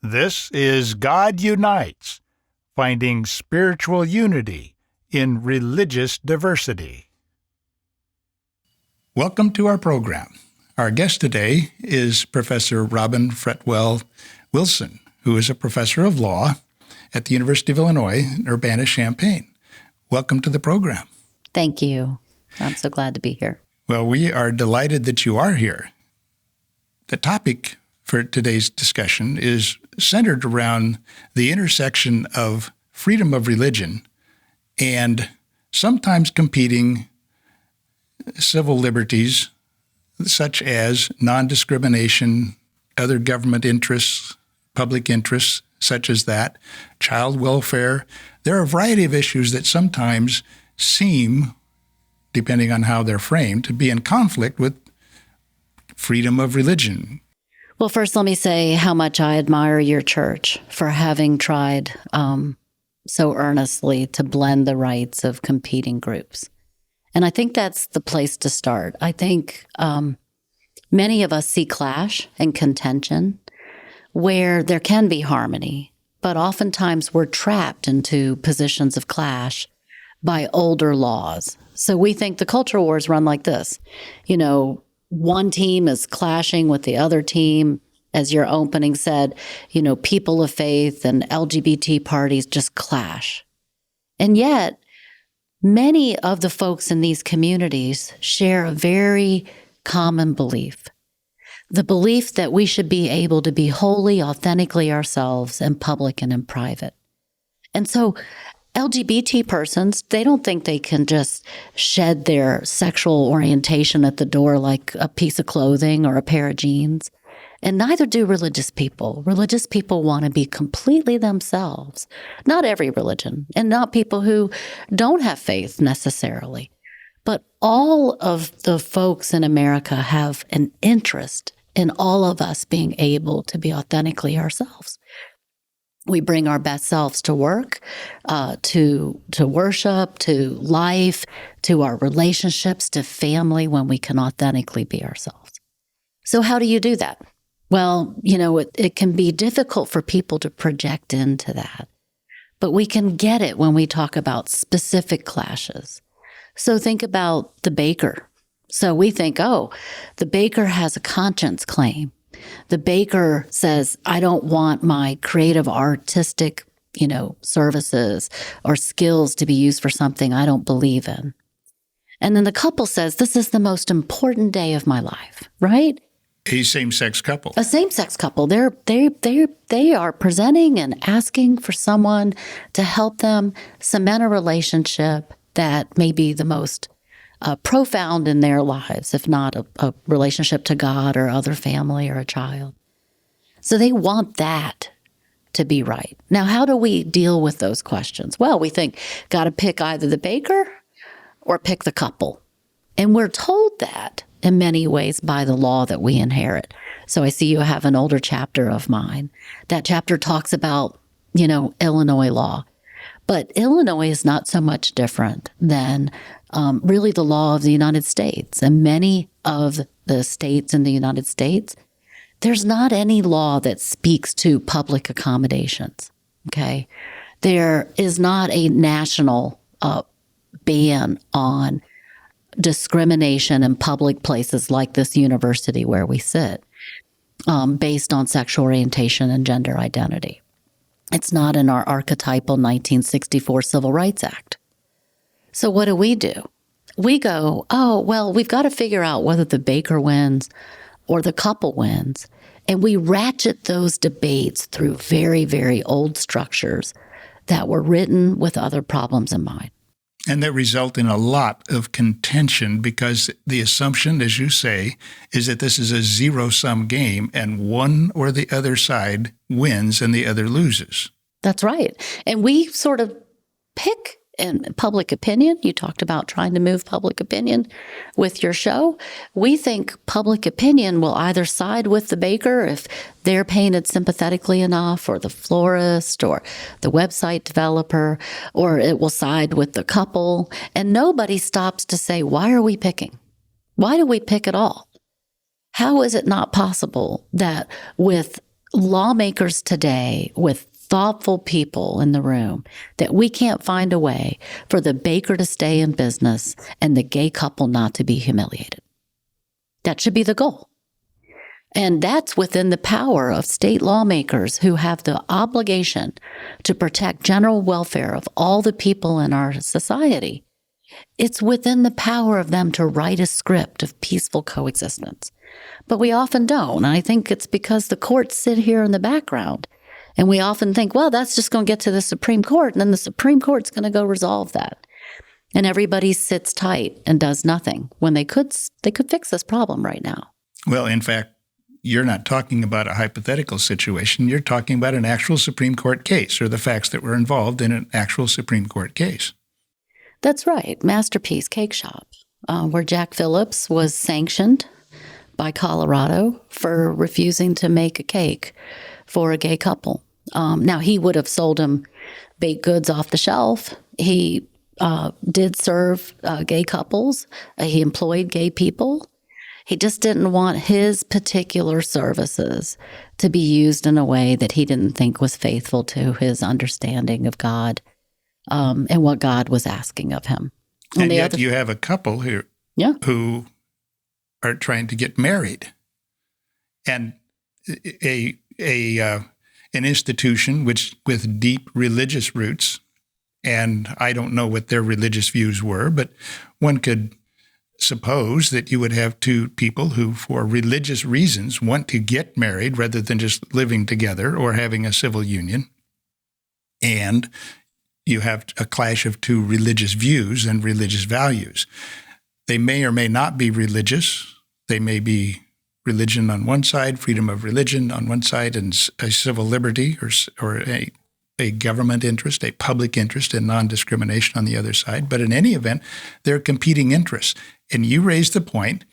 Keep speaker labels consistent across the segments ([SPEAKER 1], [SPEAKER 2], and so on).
[SPEAKER 1] This is God Unites, finding spiritual unity in religious diversity. Welcome to our program. Our guest today is Professor Robin Fretwell Wilson, who is a professor of law at the University of Illinois, Urbana-Champaign. Welcome to the program.
[SPEAKER 2] Thank you. I'm so glad to be here.
[SPEAKER 1] Well, we are delighted that you are here. The topic for today's discussion is centered around the intersection of freedom of religion and sometimes competing civil liberties such as nondiscrimination, other government interests, public interests such as that, child welfare. There are a variety of issues that sometimes seem, depending on how they're framed, to be in conflict with freedom of religion.
[SPEAKER 2] Well, first, let me say how much I admire your church for having tried so earnestly to blend the rights of competing groups. And I think that's the place to start. I think many of us see clash and contention where there can be harmony, but oftentimes we're trapped into positions of clash by older laws. So we think the culture wars run like this. You know, one team is clashing with the other team. As your opening said, you know, people of faith and LGBT parties just clash. And yet, many of the folks in these communities share a very common belief. The belief that we should be able to be wholly, authentically ourselves in public and in private. And so LGBT persons, they don't think they can just shed their sexual orientation at the door like a piece of clothing or a pair of jeans. And neither do religious people. Religious people want to be completely themselves. Not every religion, and not people who don't have faith necessarily. But all of the folks in America have an interest in all of us being able to be authentically ourselves. We bring our best selves to work, to worship, to life, to our relationships, to family when we can authentically be ourselves. So how do you do that? Well, you know, it can be difficult for people to project into that, but we can get it when we talk about specific clashes. So think about the baker. So we think, oh, the baker has a conscience claim. The baker says, I don't want my creative artistic, services or skills to be used for something I don't believe in. And then the couple says, this is the most important day of my life, right?
[SPEAKER 1] A same-sex couple.
[SPEAKER 2] A same-sex couple. They are presenting and asking for someone to help them cement a relationship that may be the most profound in their lives, if not a relationship to God or other family or a child. So they want that to be right. Now, how do we deal with those questions? Well, we think, got to pick either the baker or pick the couple. And we're told that in many ways by the law that we inherit. So I see you have an older chapter of mine. That chapter talks about, Illinois law. But Illinois is not so much different than really the law of the United States. And many of the states in the United States, there's not any law that speaks to public accommodations, okay? There is not a national ban on discrimination in public places like this university where we sit, based on sexual orientation and gender identity. It's not in our archetypal 1964 Civil Rights Act. So what do? We go, oh, well, we've got to figure out whether the baker wins or the couple wins. And we ratchet those debates through very, very old structures that were written with other problems in mind.
[SPEAKER 1] And that result in a lot of contention because the assumption, as you say, is that this is a zero-sum game and one or the other side wins and the other loses.
[SPEAKER 2] That's right. And we sort of pick in public opinion. You talked about trying to move public opinion with your show. We think public opinion will either side with the baker if they're painted sympathetically enough, or the florist, or the website developer, or it will side with the couple. And nobody stops to say, why are we picking? Why do we pick at all? How is it not possible that with lawmakers today with thoughtful people in the room that we can't find a way for the baker to stay in business and the gay couple not to be humiliated. That should be the goal. And that's within the power of state lawmakers who have the obligation to protect general welfare of all the people in our society. It's within the power of them to write a script of peaceful coexistence. But we often don't. And I think it's because the courts sit here in the background. And we often think, well, that's just going to get to the Supreme Court, and then the Supreme Court's going to go resolve that. And everybody sits tight and does nothing when they could fix this problem right now.
[SPEAKER 1] Well, in fact, you're not talking about a hypothetical situation. You're talking about an actual Supreme Court case, or the facts that were involved in an actual Supreme Court case.
[SPEAKER 2] That's right. Masterpiece Cake Shop, where Jack Phillips was sanctioned by Colorado for refusing to make a cake for a gay couple. Now, he would have sold him baked goods off the shelf. He did serve gay couples. He employed gay people. He just didn't want his particular services to be used in a way that he didn't think was faithful to his understanding of God and what God was asking of him.
[SPEAKER 1] And yet you have a couple here who are trying to get married. And an institution with deep religious roots, and I don't know what their religious views were, but one could suppose that you would have two people who, for religious reasons, want to get married rather than just living together or having a civil union. And you have a clash of two religious views and religious values. They may or may not be religious. They may be religion on one side, freedom of religion on one side, and a civil liberty or a government interest, a public interest in non-discrimination on the other side. But in any event, they're competing interests. And you raised the point,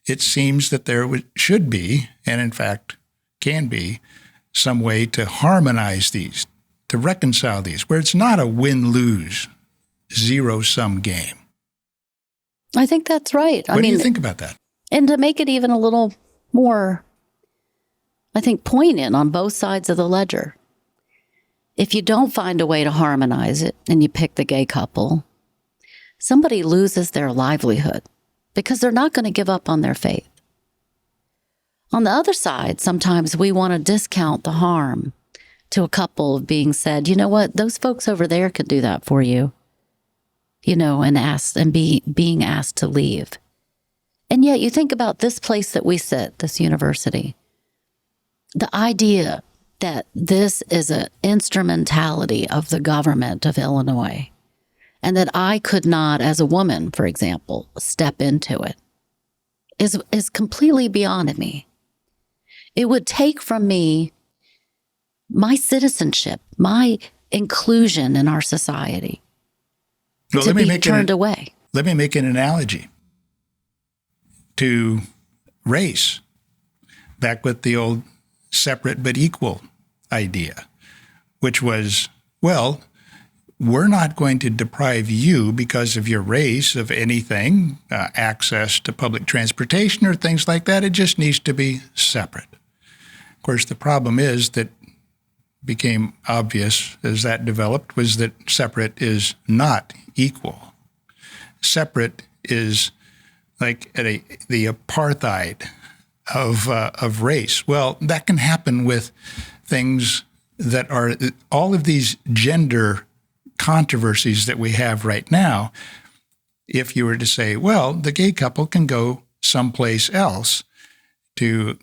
[SPEAKER 1] it seems that there should be, and in fact can be, some way to harmonize these, to reconcile these, where it's not a win-lose, zero-sum game.
[SPEAKER 2] I think that's right.
[SPEAKER 1] What do you think about that?
[SPEAKER 2] And to make it even a little more, I think, poignant on both sides of the ledger. If you don't find a way to harmonize it and you pick the gay couple, somebody loses their livelihood because they're not going to give up on their faith. On the other side, sometimes we want to discount the harm to a couple of being said, you know what, those folks over there could do that for you, and being asked to leave. And yet you think about this place that we sit, this university, the idea that this is an instrumentality of the government of Illinois, and that I could not, as a woman, for example, step into it, is completely beyond me. It would take from me my citizenship, my inclusion in our society, to be turned away.
[SPEAKER 1] Let me make an analogy to race, back with the old separate but equal idea, which was, well, we're not going to deprive you because of your race of anything, access to public transportation or things like that. It just needs to be separate. Of course, the problem is that became obvious as that developed was that separate is not equal. Separate is like the apartheid of race. Well, that can happen with things that are all of these gender controversies that we have right now. If you were to say, well, the gay couple can go someplace else to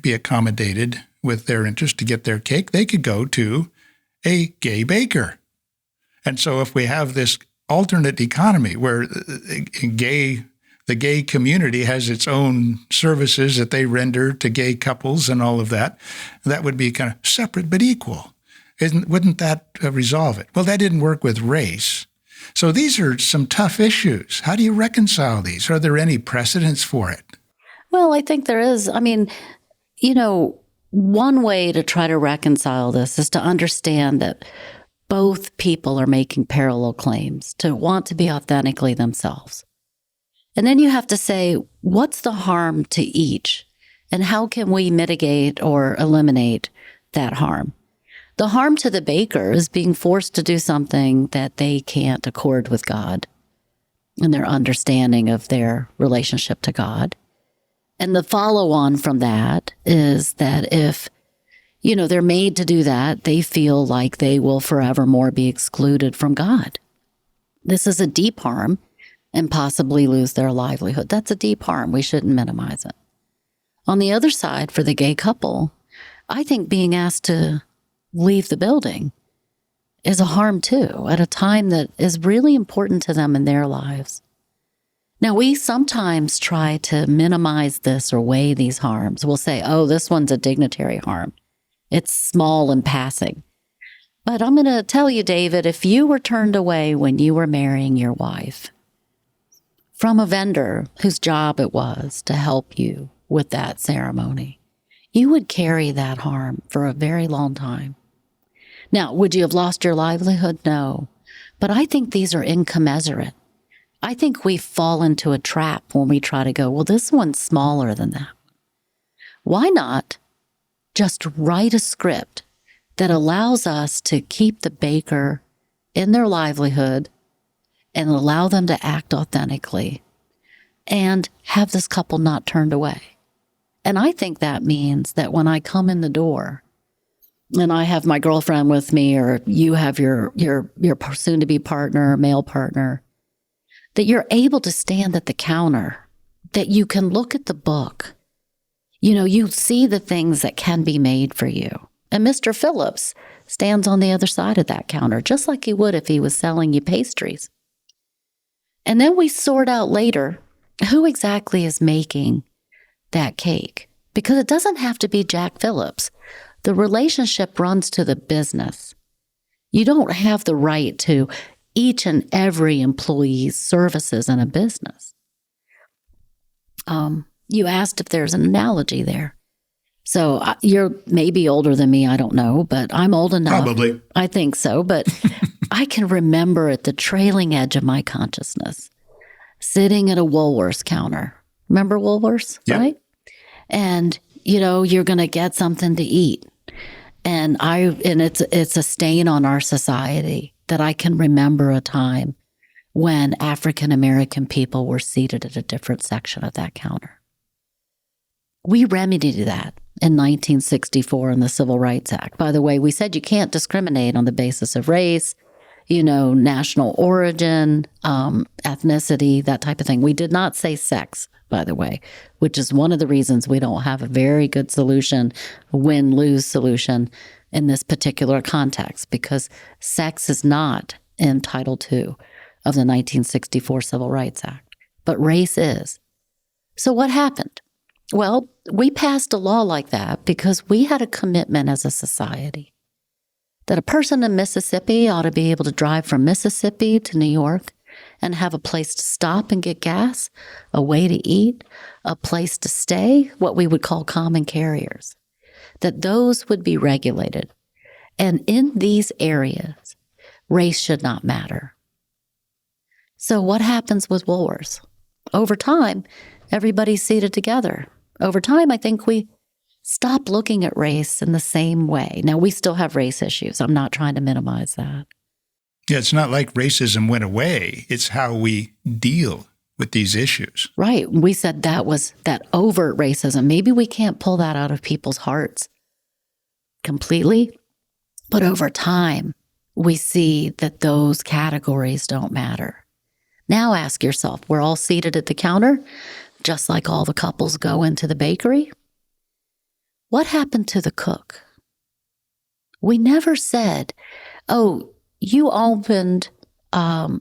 [SPEAKER 1] be accommodated with their interest to get their cake, they could go to a gay baker. And so if we have this alternate economy where the gay community has its own services that they render to gay couples and all of that, that would be kind of separate but equal. Wouldn't that resolve it? Well, that didn't work with race. So these are some tough issues. How do you reconcile these? Are there any precedents for it?
[SPEAKER 2] Well, I think there is. I mean, one way to try to reconcile this is to understand that both people are making parallel claims to want to be authentically themselves. And then you have to say, what's the harm to each? And how can we mitigate or eliminate that harm? The harm to the baker is being forced to do something that they can't accord with God and their understanding of their relationship to God. And the follow on from that is that if, they're made to do that, they feel like they will forevermore be excluded from God. This is a deep harm and possibly lose their livelihood. That's a deep harm. We shouldn't minimize it. On the other side, for the gay couple, I think being asked to leave the building is a harm too, at a time that is really important to them in their lives. Now, we sometimes try to minimize this or weigh these harms. We'll say, oh, this one's a dignitary harm. It's small and passing. But I'm going to tell you, David, if you were turned away when you were marrying your wife from a vendor whose job it was to help you with that ceremony, you would carry that harm for a very long time. Now, would you have lost your livelihood? No. But I think these are incommensurate. I think we fall into a trap when we try to go, well, this one's smaller than that. Why not just write a script that allows us to keep the baker in their livelihood and allow them to act authentically and have this couple not turned away? And I think that means that when I come in the door and I have my girlfriend with me, or you have your soon-to-be partner, male partner, that you're able to stand at the counter, that you can look at the book. You see the things that can be made for you. And Mr. Phillips stands on the other side of that counter, just like he would if he was selling you pastries. And then we sort out later who exactly is making that cake, because it doesn't have to be Jack Phillips. The relationship runs to the business. You don't have the right to each and every employee's services in a business. You asked if there's an analogy there. So you're maybe older than me, I don't know, but I'm old enough.
[SPEAKER 1] Probably.
[SPEAKER 2] I think so, but I can remember at the trailing edge of my consciousness, sitting at a Woolworths counter. Remember Woolworths,
[SPEAKER 1] yep.
[SPEAKER 2] Right? And, you're going to get something to eat. And it's a stain on our society that I can remember a time when African American people were seated at a different section of that counter. We remedied that in 1964 in the Civil Rights Act. By the way, we said you can't discriminate on the basis of race, national origin, ethnicity, that type of thing. We did not say sex, by the way, which is one of the reasons we don't have a very good solution, win-lose solution in this particular context, because sex is not in Title II of the 1964 Civil Rights Act, but race is. So what happened? Well, we passed a law like that because we had a commitment as a society that a person in Mississippi ought to be able to drive from Mississippi to New York and have a place to stop and get gas, a way to eat, a place to stay, what we would call common carriers, that those would be regulated. And in these areas, race should not matter. So what happens with Woolworths? Over time, everybody's seated together. Over time, I think we stop looking at race in the same way. Now, we still have race issues. I'm not trying to minimize that.
[SPEAKER 1] Yeah, it's not like racism went away. It's how we deal with these issues. Right.
[SPEAKER 2] We said that was that overt racism. Maybe we can't pull that out of people's hearts completely, but over time, we see that those categories don't matter. Now ask yourself, we're all seated at the counter, just like all the couples go into the bakery. What happened to the cook? We never said, oh, you opened a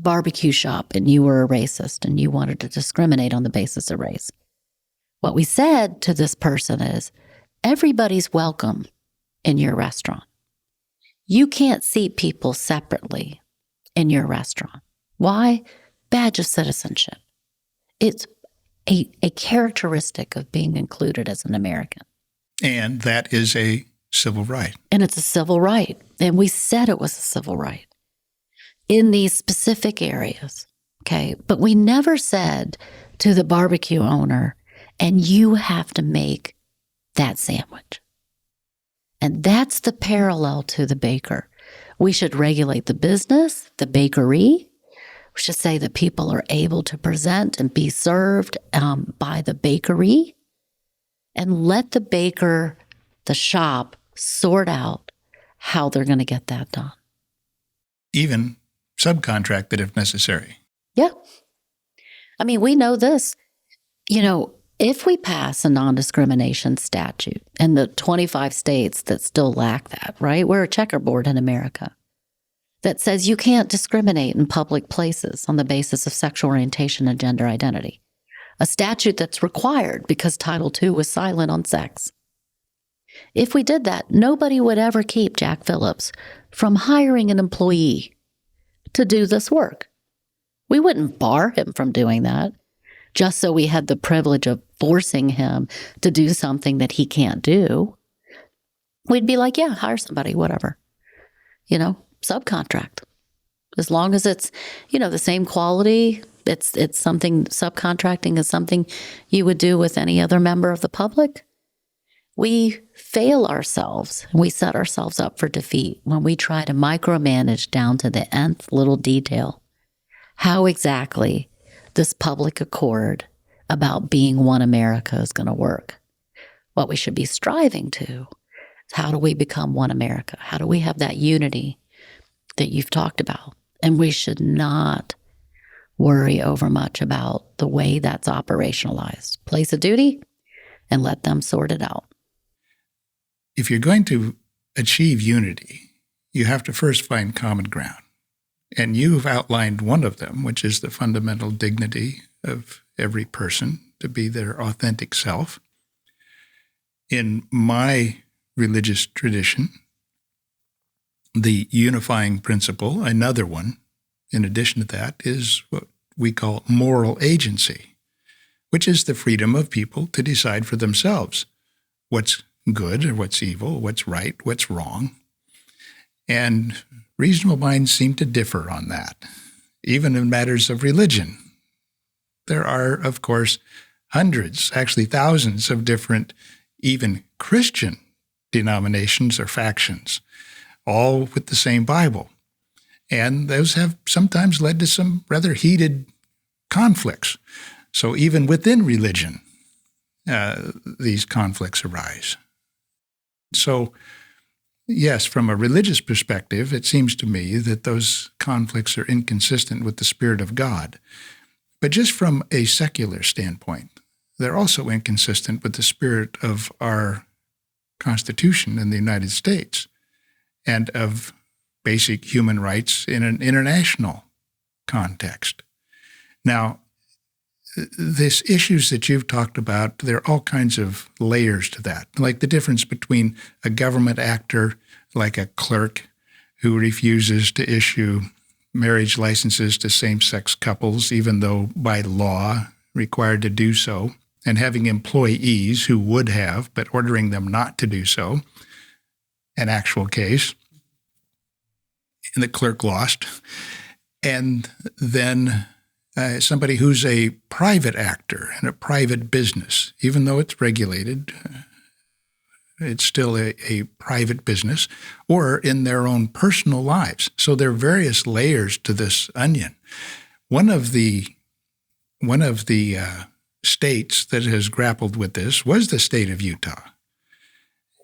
[SPEAKER 2] barbecue shop and you were a racist and you wanted to discriminate on the basis of race. What we said to this person is, everybody's welcome in your restaurant. You can't seat people separately in your restaurant. Why? Badge of citizenship. It's a characteristic of being included as an American.
[SPEAKER 1] And that is a civil right.
[SPEAKER 2] And it's a civil right. And we said it was a civil right in these specific areas. Okay. But we never said to the barbecue owner, And you have to make that sandwich. And that's the parallel to the baker. We should regulate the business, the bakery. We should say that people are able to present and be served by the bakery, and let the baker, the shop, sort out how they're going to get that done.
[SPEAKER 1] Even subcontract it if necessary.
[SPEAKER 2] Yeah. I mean, we know this. If we pass a non-discrimination statute, and the 25 states that still lack that, right? We're a checkerboard in America that says you can't discriminate in public places on the basis of sexual orientation and gender identity. A statute that's required because Title II was silent on sex. If we did that, nobody would ever keep Jack Phillips from hiring an employee to do this work. We wouldn't bar him from doing that just so we had the privilege of forcing him to do something that he can't do. We'd be like, yeah, hire somebody, whatever. Subcontract. As long as it's, the same quality, it's something, subcontracting is something you would do with any other member of the public. We fail ourselves and we set ourselves up for defeat when we try to micromanage down to the nth little detail how exactly this public accord about being one America is going to work. What we should be striving to is, how do we become one America? How do we have that unity that you've talked about? And we should not worry over much about the way that's operationalized. Place a duty and let them sort it out.
[SPEAKER 1] If you're going to achieve unity, you have to first find common ground. And you've outlined one of them, which is the fundamental dignity of every person to be their authentic self. In my religious tradition, the unifying principle, another one, in addition to that, is what we call moral agency, which is the freedom of people to decide for themselves what's good or what's evil, what's right, what's wrong. And reasonable minds seem to differ on that, even in matters of religion. There are, of course, hundreds, actually thousands of different, even Christian denominations or factions, all with the same Bible. And those have sometimes led to some rather heated conflicts. So even within religion, these conflicts arise. So, yes, from a religious perspective, it seems to me that those conflicts are inconsistent with the Spirit of God. But just from a secular standpoint, they're also inconsistent with the spirit of our Constitution in the United States and of basic human rights in an international context. Now, these issues that you've talked about, there are all kinds of layers to that, like the difference between a government actor, like a clerk who refuses to issue marriage licenses to same-sex couples, even though by law required to do so, and having employees who would have, but ordering them not to do so, an actual case, and the clerk lost. And then somebody who's a private actor in a private business, even though it's regulated, it's still a private business, or in their own personal lives. So there are various layers to this onion. One of the states that has grappled with this was the state of Utah.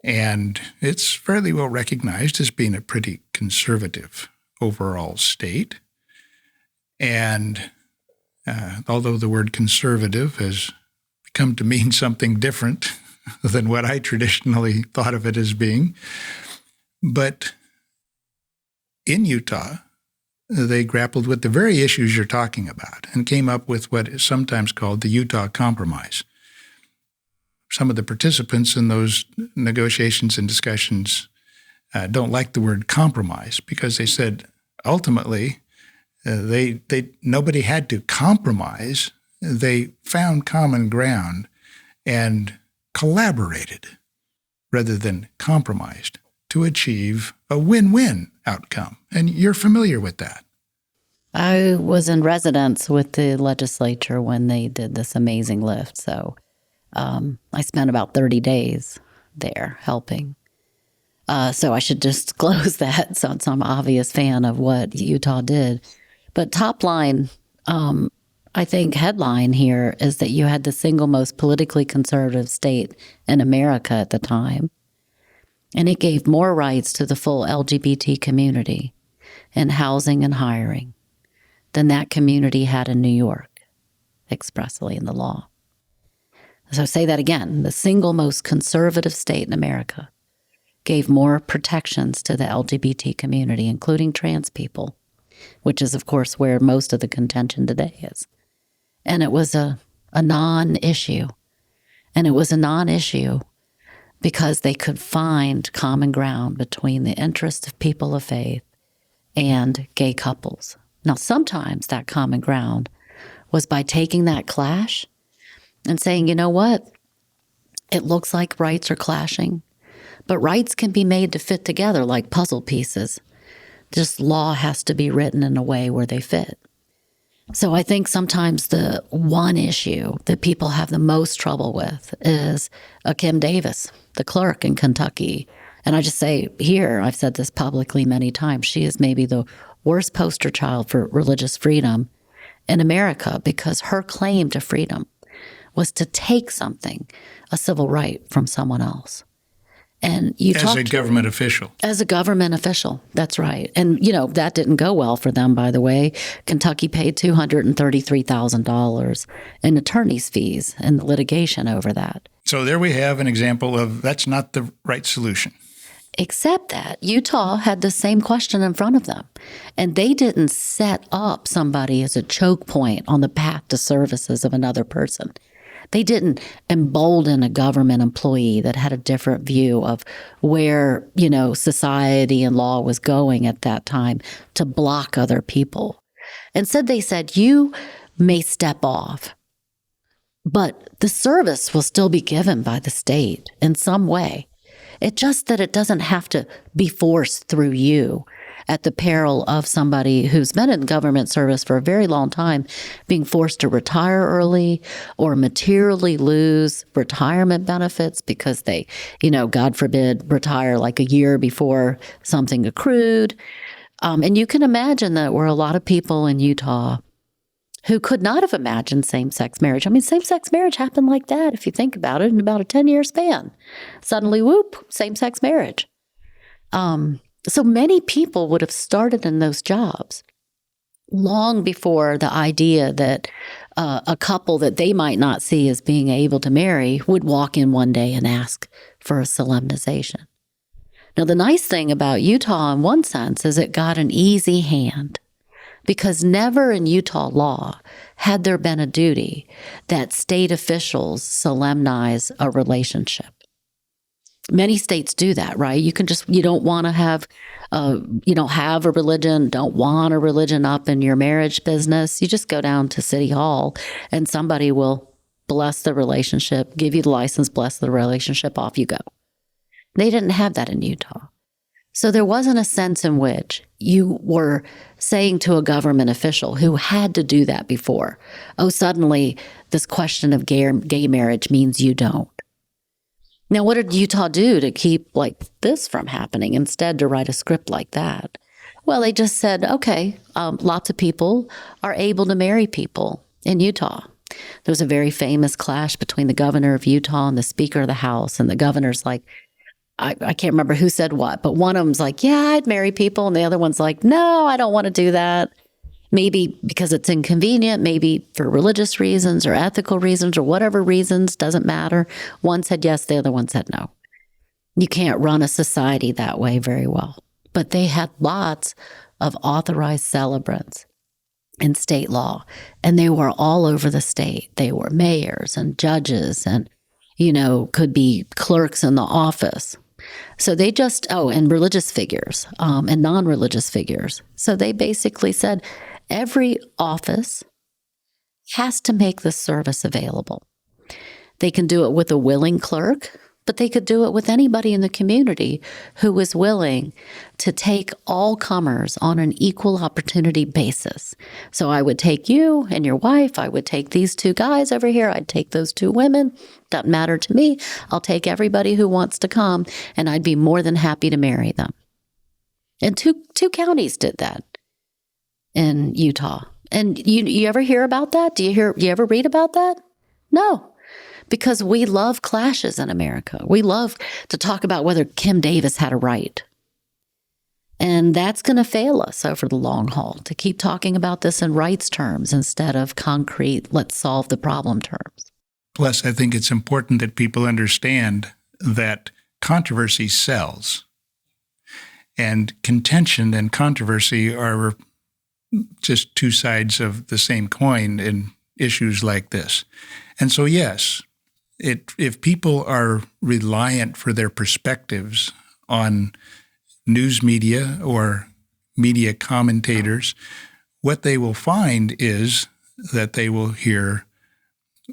[SPEAKER 1] And it's fairly well recognized as being a pretty conservative overall state. And although the word conservative has come to mean something different than what I traditionally thought of it as being, but in Utah, they grappled with the very issues you're talking about and came up with what is sometimes called the Utah Compromise. Some of the participants in those negotiations and discussions don't like the word compromise because they said ultimately nobody had to compromise. They found common ground and collaborated rather than compromised to achieve a win-win outcome. And you're familiar with that.
[SPEAKER 2] I was in residence with the legislature when they did this amazing lift. So I spent about 30 days there helping. So I should disclose that since I'm an obvious fan of what Utah did. But top line, I think headline here is that you had the single most politically conservative state in America at the time. And it gave more rights to the full LGBT community in housing and hiring than that community had in New York, expressly in the law. So say that again, the single most conservative state in America gave more protections to the LGBT community, including trans people, which is, of course, where most of the contention today is. And it was a non-issue. And it was a non-issue because they could find common ground between the interests of people of faith and gay couples. Now, sometimes that common ground was by taking that clash and saying, you know what? It looks like rights are clashing, but rights can be made to fit together like puzzle pieces. Just law has to be written in a way where they fit. So I think sometimes the one issue that people have the most trouble with is Kim Davis, the clerk in Kentucky. And I just say here, I've said this publicly many times, she is maybe the worst poster child for religious freedom in America because her claim to freedom was to take something, a civil right, from someone else. And you
[SPEAKER 1] as a government official.
[SPEAKER 2] As a government official, that's right. And, you know, that didn't go well for them, by the way. Kentucky paid $233,000 in attorney's fees in the litigation over that.
[SPEAKER 1] So there we have an example of that's not the right solution.
[SPEAKER 2] Except that Utah had the same question in front of them. And they didn't set up somebody as a choke point on the path to services of another person. They didn't embolden a government employee that had a different view of where, you know, society and law was going at that time to block other people. Instead, they said, you may step off, but the service will still be given by the state in some way. It's just that it doesn't have to be forced through you at the peril of somebody who's been in government service for a very long time being forced to retire early or materially lose retirement benefits because they, you know, God forbid, retire like a year before something accrued. And you can imagine that there were a lot of people in Utah who could not have imagined same-sex marriage. I mean, same-sex marriage happened like that, if you think about it, in about a 10-year span. Suddenly, whoop, same-sex marriage. So many people would have started in those jobs long before the idea that a couple that they might not see as being able to marry would walk in one day and ask for a solemnization. Now, the nice thing about Utah in one sense is it got an easy hand because never in Utah law had there been a duty that state officials solemnize a relationship. Many states do that, right? You don't want to have, you don't have a religion, don't want a religion up in your marriage business. You just go down to City Hall and somebody will bless the relationship, give you the license, bless the relationship, off you go. They didn't have that in Utah. So there wasn't a sense in which you were saying to a government official who had to do that before, oh, suddenly this question of gay marriage means you don't. Now, what did Utah do to keep like this from happening instead to write a script like that? Well, they just said, okay, lots of people are able to marry people in Utah. There was a very famous clash between the governor of Utah and the Speaker of the House. And the governor's like, I can't remember who said what, but one of them's like, yeah, I'd marry people. And the other one's like, no, I don't want to do that. Maybe because it's inconvenient, maybe for religious reasons or ethical reasons or whatever reasons, doesn't matter. One said yes, the other one said no. You can't run a society that way very well. But they had lots of authorized celebrants in state law, and they were all over the state. They were mayors and judges and, you know, could be clerks in the office. So they just, and religious figures and non-religious figures. So they basically said, every office has to make the service available. They can do it with a willing clerk, but they could do it with anybody in the community who was willing to take all comers on an equal opportunity basis. So I would take you and your wife. I would take these two guys over here. I'd take those two women. Doesn't matter to me. I'll take everybody who wants to come, and I'd be more than happy to marry them. And two counties did that in Utah. And you ever hear about that? You ever read about that? No, because we love clashes in America. We love to talk about whether Kim Davis had a right. And that's going to fail us over the long haul, to keep talking about this in rights terms instead of concrete, let's solve the problem terms.
[SPEAKER 1] Plus, I think it's important that people understand that controversy sells. And contention and controversy are just two sides of the same coin in issues like this. And so, yes, if people are reliant for their perspectives on news media or media commentators, what they will find is that they will hear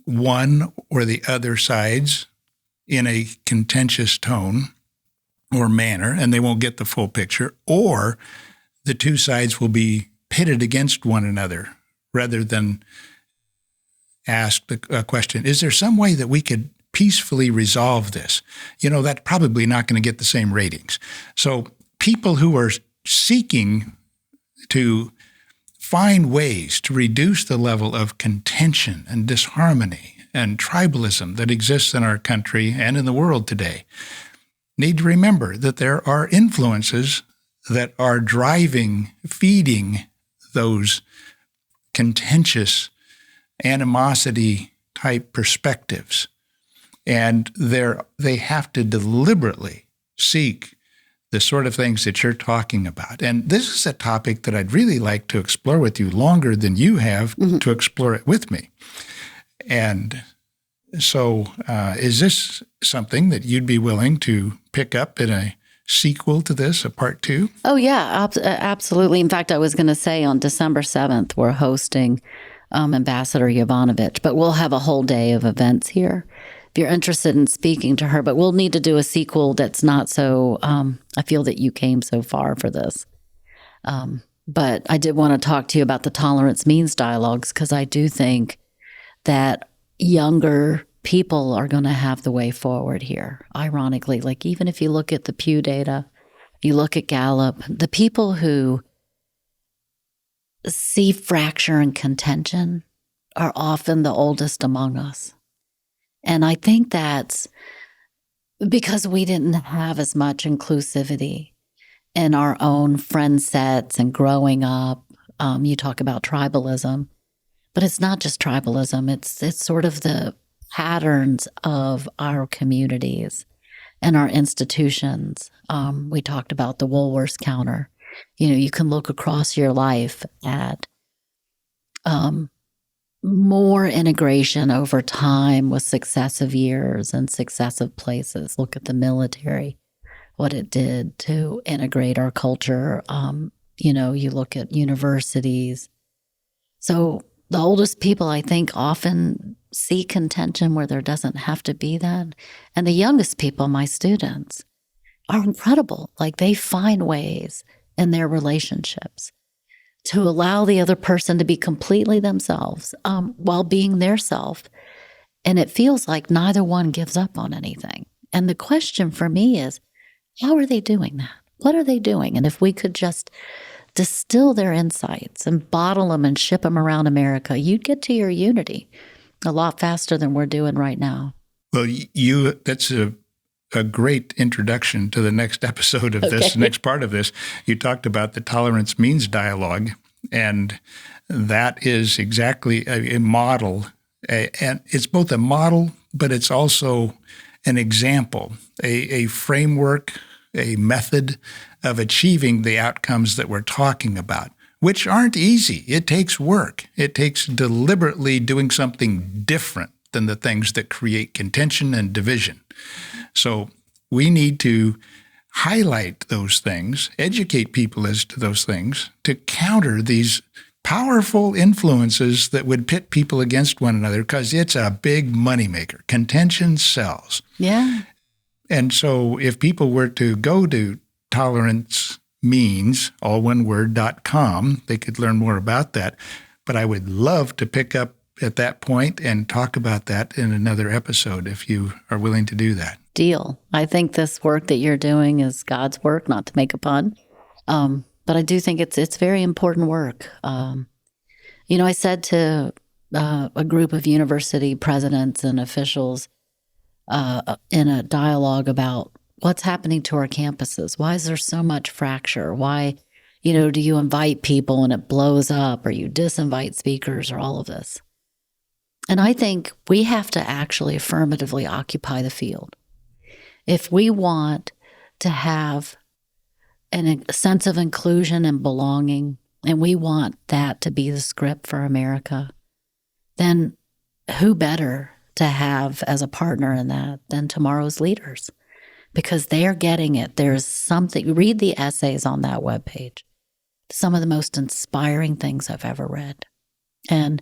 [SPEAKER 1] one or the other sides in a contentious tone or manner, and they won't get the full picture, or the two sides will be pitted against one another rather than ask a question, is there some way that we could peacefully resolve this? That's probably not going to get the same ratings. So people who are seeking to find ways to reduce the level of contention and disharmony and tribalism that exists in our country and in the world today need to remember that there are influences that are feeding those contentious animosity-type perspectives. And they have to deliberately seek the sort of things that you're talking about. And this is a topic that I'd really like to explore with you longer than you have to explore it with me. And so is this something that you'd be willing to pick up in a sequel to this, a part 2? Oh,
[SPEAKER 2] yeah, absolutely. In fact, I was going to say on December 7th, we're hosting Ambassador Yovanovitch, but we'll have a whole day of events here if you're interested in speaking to her. But we'll need to do a sequel that's not so, I feel that you came so far for this. But I did want to talk to you about the tolerance means dialogues, because I do think that younger people are going to have the way forward here. Ironically, like even if you look at the Pew data, you look at Gallup, the people who see fracture and contention are often the oldest among us. And I think that's because we didn't have as much inclusivity in our own friend sets and growing up. You talk about tribalism, but it's not just tribalism. It's sort of the patterns of our communities and our institutions. We talked about the Woolworths counter. You can look across your life at more integration over time with successive years and successive places. Look at the military, what it did to integrate our culture. You look at universities. So the oldest people, I think, often see contention where there doesn't have to be that. And the youngest people, my students, are incredible. Like they find ways in their relationships to allow the other person to be completely themselves while being their self. And it feels like neither one gives up on anything. And the question for me is, how are they doing that? What are they doing? And if we could just distill their insights and bottle them and ship them around America, you'd get to your unity a lot faster than we're doing right now.
[SPEAKER 1] Well, that's a great introduction to the next episode of this, next part of this. You talked about the tolerance means dialogue, and that is exactly a model. And it's both a model, but it's also an example, a framework, a method of achieving the outcomes that we're talking about, which aren't easy. It takes work. It takes deliberately doing something different than the things that create contention and division. So we need to highlight those things, educate people as to those things, to counter these powerful influences that would pit people against one another, because it's a big moneymaker. Contention sells.
[SPEAKER 2] Yeah.
[SPEAKER 1] And so if people were to go to tolerancemeans, all one word, .com, they could learn more about that. But I would love to pick up at that point and talk about that in another episode if you are willing to do that.
[SPEAKER 2] Deal. I think this work that you're doing is God's work, not to make a pun. But I do think it's very important work. I said to a group of university presidents and officials in a dialogue about what's happening to our campuses. Why is there so much fracture? Why, do you invite people and it blows up, or you disinvite speakers, or all of this? And I think we have to actually affirmatively occupy the field. If we want to have a sense of inclusion and belonging, and we want that to be the script for America, then who better to have as a partner in that than tomorrow's leaders? Because they're getting it. There's something, read the essays on that webpage. Some of the most inspiring things I've ever read. And,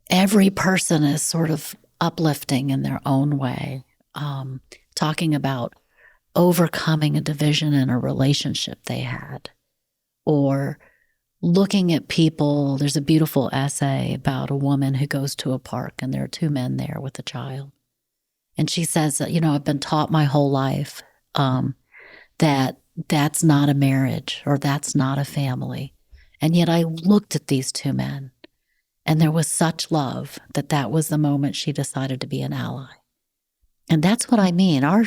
[SPEAKER 2] every person is sort of uplifting in their own way, talking about overcoming a division in a relationship they had, or looking at people. There's a beautiful essay about a woman who goes to a park and there are two men there with a child. And she says that, I've been taught my whole life that that's not a marriage or that's not a family. And yet I looked at these two men and there was such love that was the moment she decided to be an ally. And that's what I mean. Our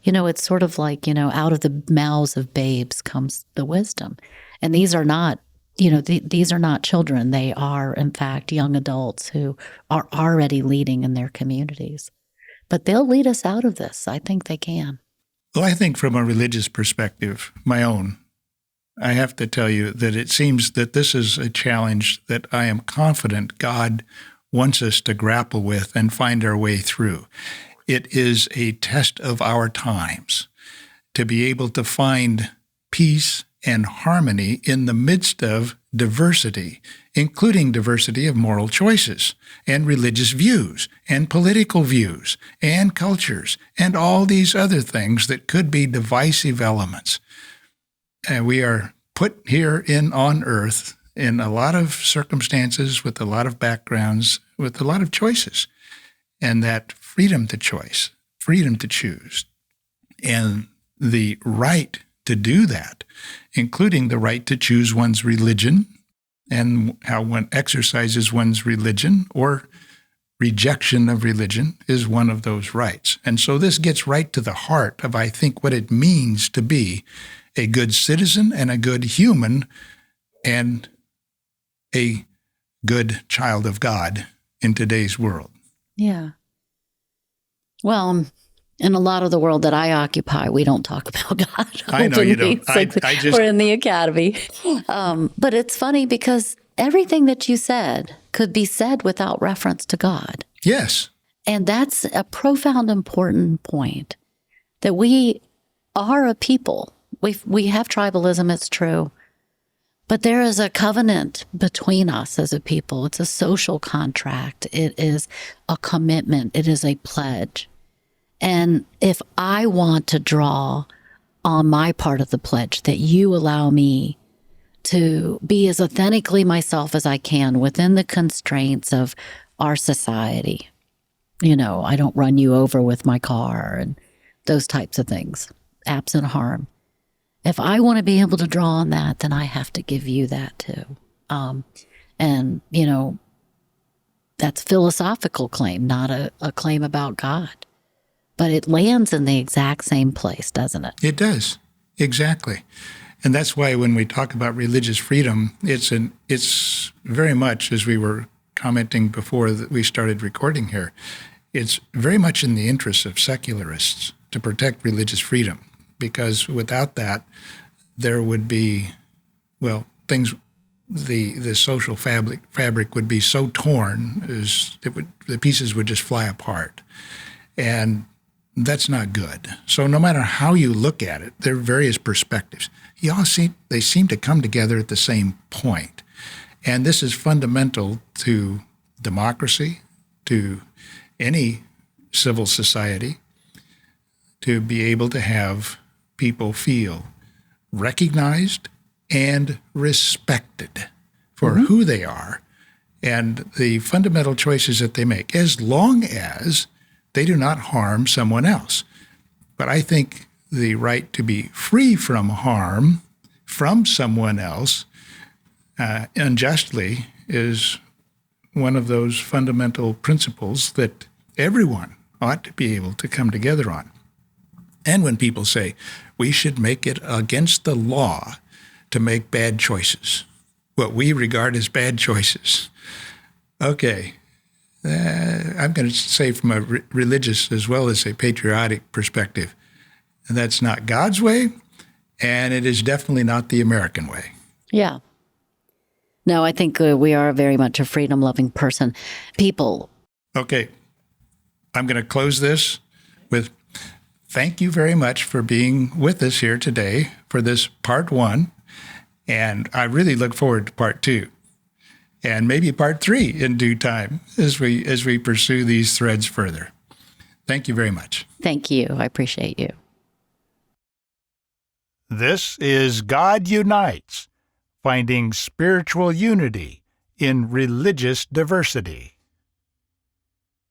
[SPEAKER 2] it's sort of like, out of the mouths of babes comes the wisdom. And these are not, these are not children. They are, in fact, young adults who are already leading in their communities. But they'll lead us out of this. I think they can.
[SPEAKER 1] Well, I think from a religious perspective, my own, I have to tell you that it seems that this is a challenge that I am confident God wants us to grapple with and find our way through. It is a test of our times to be able to find peace and harmony in the midst of diversity, including diversity of moral choices and religious views and political views and cultures and all these other things that could be divisive elements. And we are put here on earth in a lot of circumstances, with a lot of backgrounds, with a lot of choices. And that freedom to choice, freedom to choose, and the right to do that, including the right to choose one's religion and how one exercises one's religion or rejection of religion, is one of those rights. And so this gets right to the heart of, I think, what it means to be a good citizen and a good human and a good child of God in today's world.
[SPEAKER 2] Yeah. Well, in a lot of the world that I occupy, we don't talk about God.
[SPEAKER 1] I know you don't.
[SPEAKER 2] We're in the academy. But it's funny because everything that you said could be said without reference to God.
[SPEAKER 1] Yes.
[SPEAKER 2] And that's a profound, important point, that we are a people. We have tribalism, it's true. But there is a covenant between us as a people. It's a social contract. It is a commitment. It is a pledge. And if I want to draw on my part of the pledge, that you allow me to be as authentically myself as I can within the constraints of our society. I don't run you over with my car and those types of things, absent harm. If I want to be able to draw on that, then I have to give you that too. That's a philosophical claim, not a claim about God. But it lands in the exact same place, doesn't it?
[SPEAKER 1] It does. Exactly. And that's why when we talk about religious freedom, it's very much, as we were commenting before that we started recording here, it's very much in the interests of secularists to protect religious freedom. Because without that, there would be, things, the social fabric would be so torn, the pieces would just fly apart. And that's not good. So no matter how you look at it, there are various perspectives. They seem to come together at the same point. And this is fundamental to democracy, to any civil society to be able to have people feel recognized and respected for who they are and the fundamental choices that they make, as long as they do not harm someone else. But I think the right to be free from harm from someone else unjustly is one of those fundamental principles that everyone ought to be able to come together on. And when people say we should make it against the law to make bad choices, what we regard as bad choices, okay, I'm going to say from a religious as well as a patriotic perspective, that's not God's way, and it is definitely not the American way.
[SPEAKER 2] Yeah. No, I think we are very much a freedom-loving people.
[SPEAKER 1] Okay. I'm going to close this with thank you very much for being with us here today for this part 1. And I really look forward to part 2 and maybe part 3 in due time as we pursue these threads further. Thank you very much.
[SPEAKER 2] Thank you. I appreciate you.
[SPEAKER 1] This is God Unites, finding spiritual unity in religious diversity.